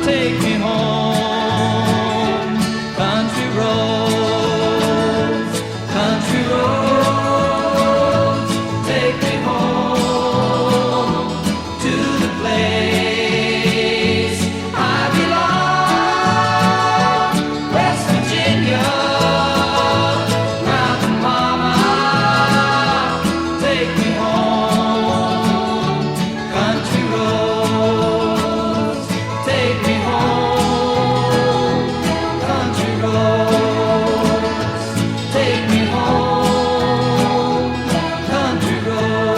take me home, country roads, country roads, take me home to the place I belong, West Virginia, Mountain Mama, take me home, country roads, take me home, country roads, take me home, country roads.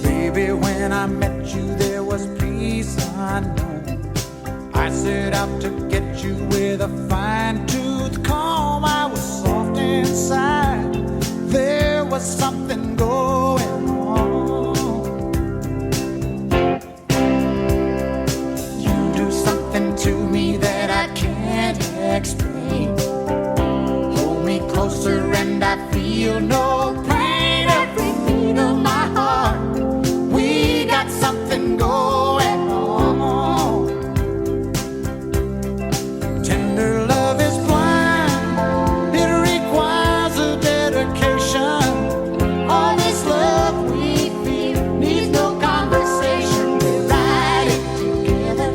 Baby, when I met you, there was peace unknown. I set out to get you with a fine-tooth comb. I was soft inside. There was something going on. You do explain. Hold me closer and I feel no pain. Every beat of my heart, we got something going on. Tender love is blind, it requires a dedication. All this love we feel needs no conversation. We ride it together,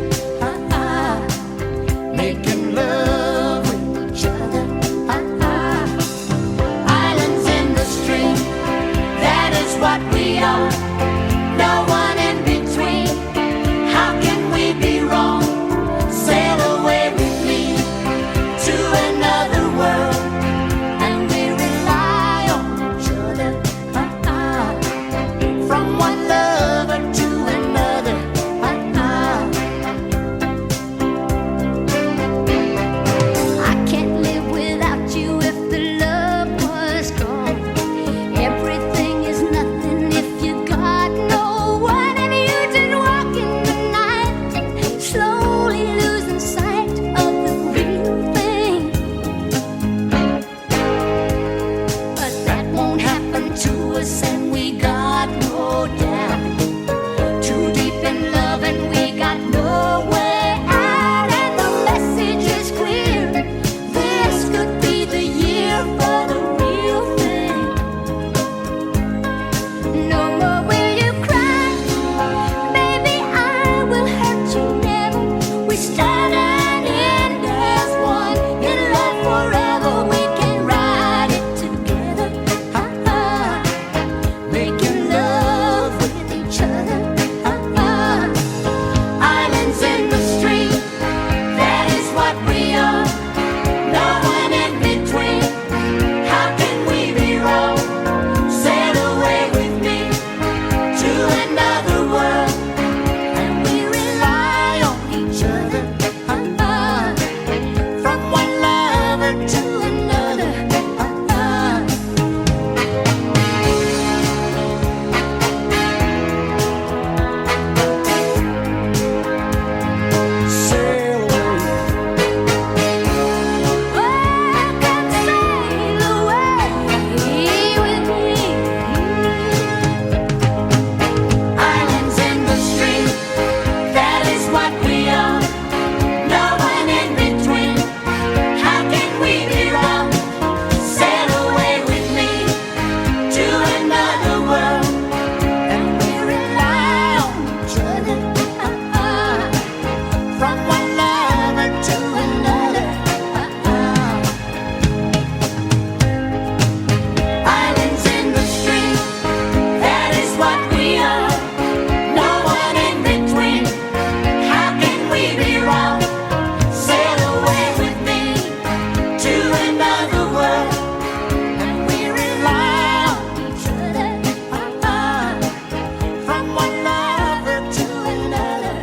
making love with each other. Islands in the stream, that is what we are. No one in between. How can we be wrong? Sail away with me to another world, and we rely on each other. From one lover to another. I can't live without you if the love was gone. Everything is nothing if you got no one, and you just walk in the night, slowly losing sight of the real thing. But that won't happen to us, and we got no doubt. Too deep in love, and we got no way out, and the message is clear. This could be the year for the real thing. No more will you cry, baby, I will hurt you never. We start and end as one, in love forever. We can ride it together, making love with each other. Islands in the stream, that is what we are. No one in between. How can we be wrong? Sail away with me to another world, and we rely on each other. From one lover to another. Sail away. Oh, come sail away with me. Islands in the stream, that is what we are. No one in between. How can we be wrong? Sail away with me to another world, and we rely on each other. From one lover to another. Islands in the stream, that is what we are. No one in between. How can we be wrong? Sail away with me to another world, and we rely on each other. From one lover to another.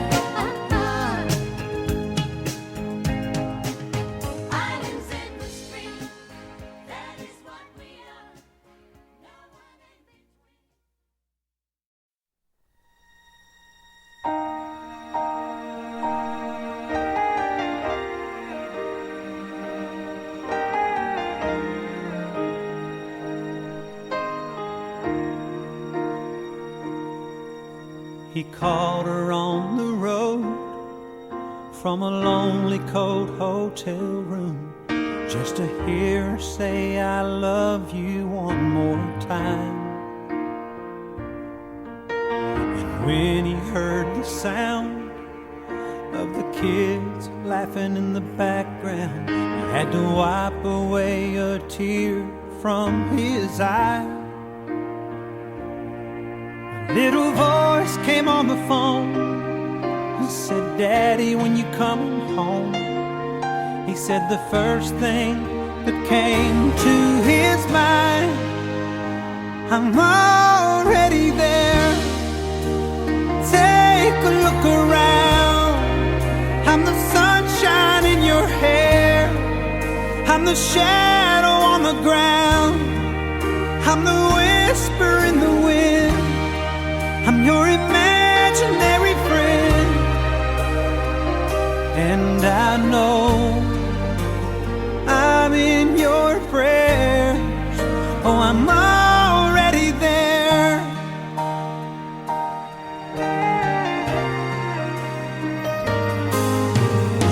Islands in the stream, that is what we are. No one in between. He called her on the road from a lonely cold hotel room, just to hear her say I love you one more time. And when he heard the sound of the kids laughing in the background, he had to wipe away a tear from his eye. A little voice came on the phone and said, Daddy, when you coming home? He said the first thing that came to his mind, I'm already there. Take a look around. I'm the sunshine in your hair. I'm the shadow on the ground. I'm the whisper in the wind. I'm your imaginary friend. And I know I'm in your prayers. Oh, I'm already there.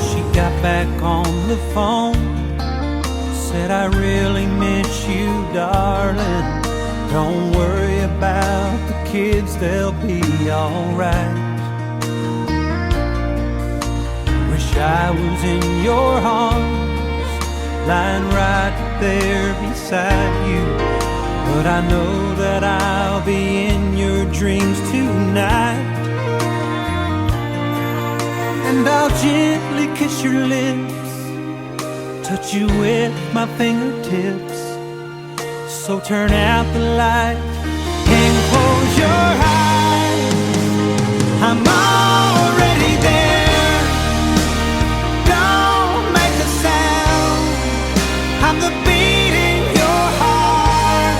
She got back on the phone, said I really miss you, darling. Don't worry about the kids, they'll be alright. Wish I was in your arms, lying right there beside you. But I know that I'll be in your dreams tonight. And I'll gently kiss your lips, touch you with my fingertips. So turn out the light and close your eyes. I'm already there. Don't make a sound. I'm the beat in your heart.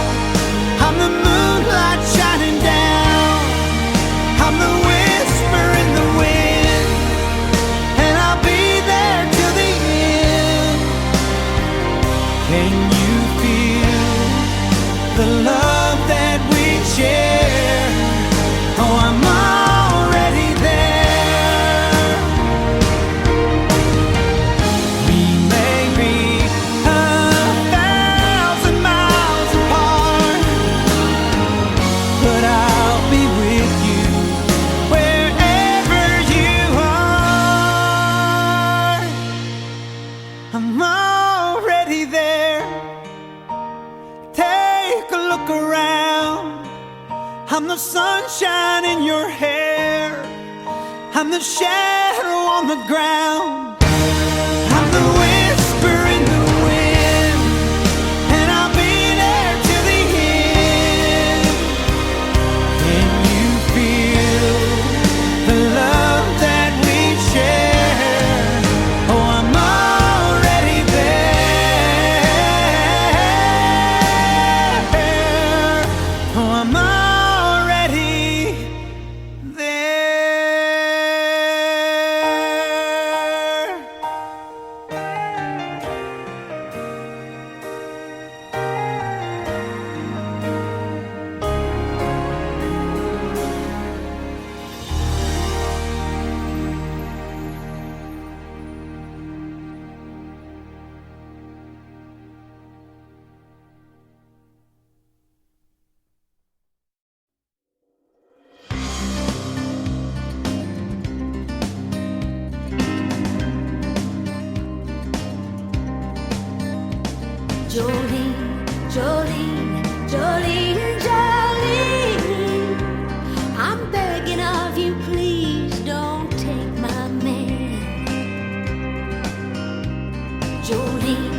I'm the moonlight shining down. I'm the whisper in the wind, and I'll be there till the end. Can you feel the love that we share? Oh, I'm already there. We may be 1,000 miles apart, but I'll be with you wherever you are. I'm already there. Take a look around. I'm the sunshine in your hair. I'm the shadow on the ground. I'm the whisper in the wind, and I'll be there till the end. Can you feel the love that we share? Oh, I'm already there. Oh, I'm already there. Jolene, Jolene, Jolene, Jolene, I'm begging of you, please don't take my man. Jolene,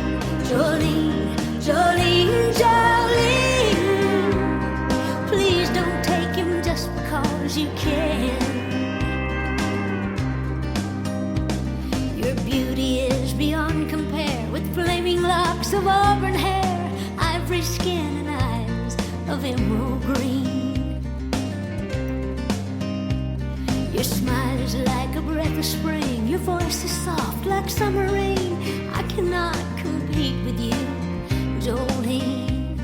Jolene, Jolene, Jolene, please don't take him just because you can. Your beauty is beyond compare, with flaming locks of auburn hair, ivory skin and eyes of emerald green. Your smile is like a breath of spring, your voice is soft like summer rain. I cannot compete with you, Jolene.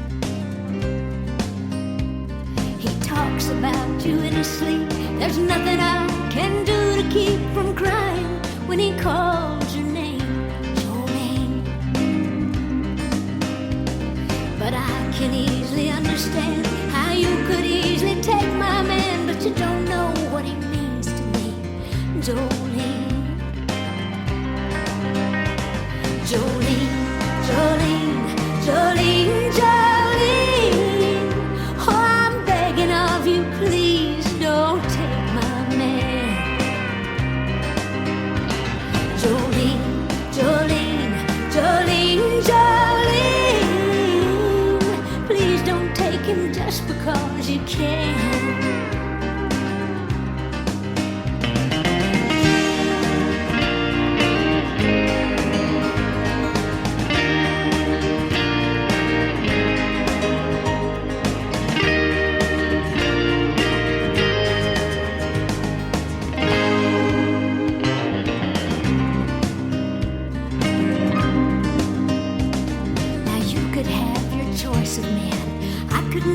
He talks about you in his sleep. There's nothing I can do to keep from crying when he calls your name, Jolene. But I can easily understand how you could easily take my man, but you don't know what he means to me, Jolene. Jolene, Jolene, Jolene, Jolene, oh, I'm begging of you, please don't take my man. Jolene, Jolene, Jolene, Jolene, please don't take him just because you can.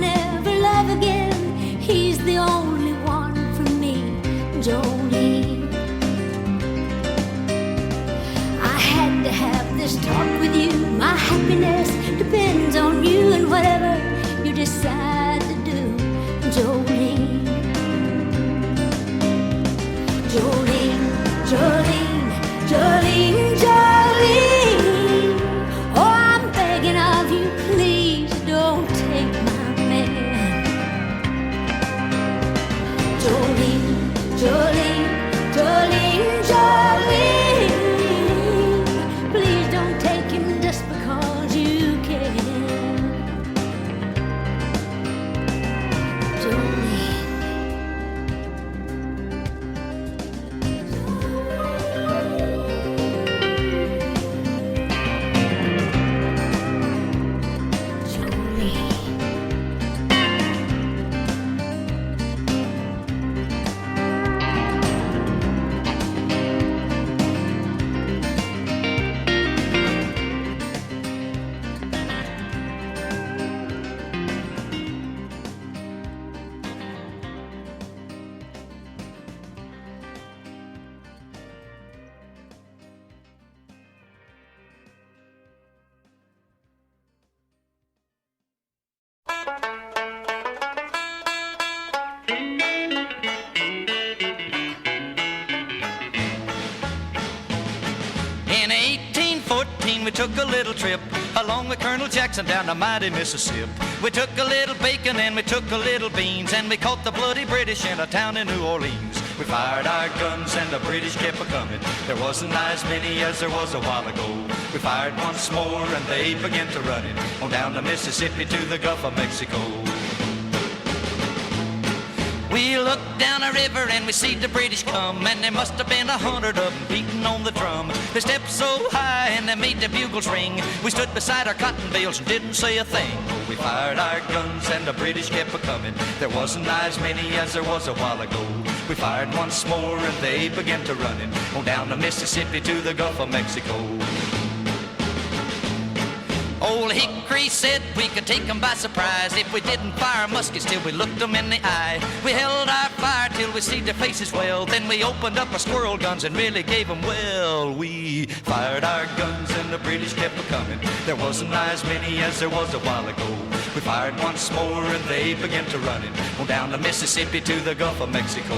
never love again. He's the only one for me, Jolene. I had to have this talk with you. My happiness depends on you and whatever you decide to do, Jolene. Jolene, Jolene, Jolene, Jolene. Oh, I'm begging of you, please don't take my man. Jolene, Jolene, Jolene, Jolene. Please don't take him just because you can. Jolene. In 1814 we took a little trip along with Colonel Jackson down the mighty Mississippi. We took a little bacon and we took a little beans, and we caught the bloody British in a town in New Orleans. We fired our guns and the British kept a-comin'. There wasn't as many as there was a while ago. We fired once more and they began to run it on down the Mississippi to the Gulf of Mexico. We looked down a river and we see the British come, and there must have been 100 of them beating on the drum. They stepped so high and they made the bugles ring. We stood beside our cotton bales and didn't say a thing. We fired our guns and the British kept a-comin'. There wasn't as many as there was a while ago. We fired once more and they began to run it on down the Mississippi to the Gulf of Mexico. Old Hickory said we could take them by surprise if we didn't fire muskets till we looked them in the eye. We held our fire till we see their faces well, then we opened up our squirrel guns and really gave them well. We fired our guns and the British kept a-comin'. There wasn't as many as there was a while ago. We fired once more and they began to run it on down the Mississippi to the Gulf of Mexico.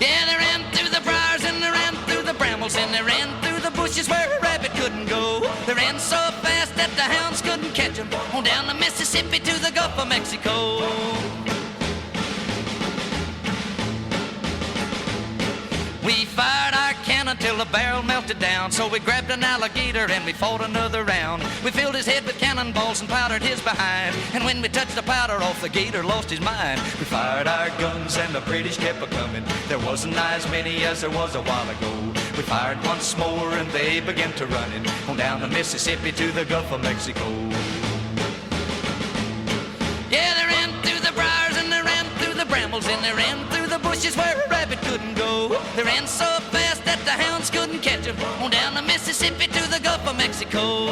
Yeah, they ran through the briars and they ran through the brambles and they ran through the bushes where a rabbit couldn't go. They ran so fast that the hounds couldn't catch them on down the Mississippi to the Gulf of Mexico. We fired our cannon till the barrel melted down, so we grabbed an alligator and we fought another round. We filled his head with cannonballs and powdered his behind, and when we touched the powder off, the gator lost his mind. We fired our guns and the British kept a-comin'. There wasn't as many as there was a while ago. We fired once more and they began to run it on down the Mississippi to the Gulf of Mexico. Yeah, they ran through the briars and they ran through the brambles and they ran through the bushes where a rabbit couldn't go. They ran so fast that the hounds couldn't catch them on down the Mississippi to the Gulf of Mexico.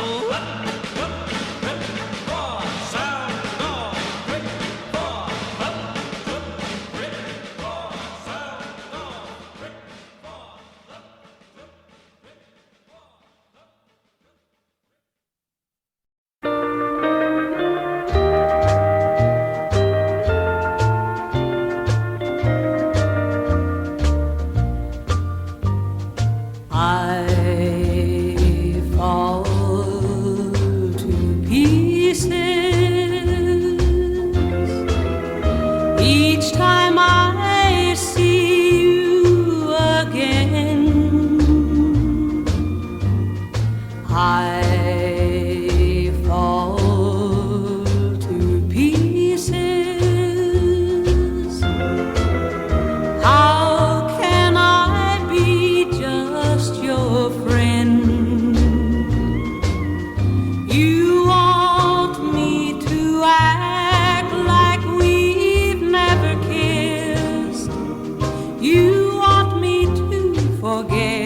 Each time I see you again, I fall to pieces. How can I be just your friend? You want me to act like we've never kissed. You want me to forget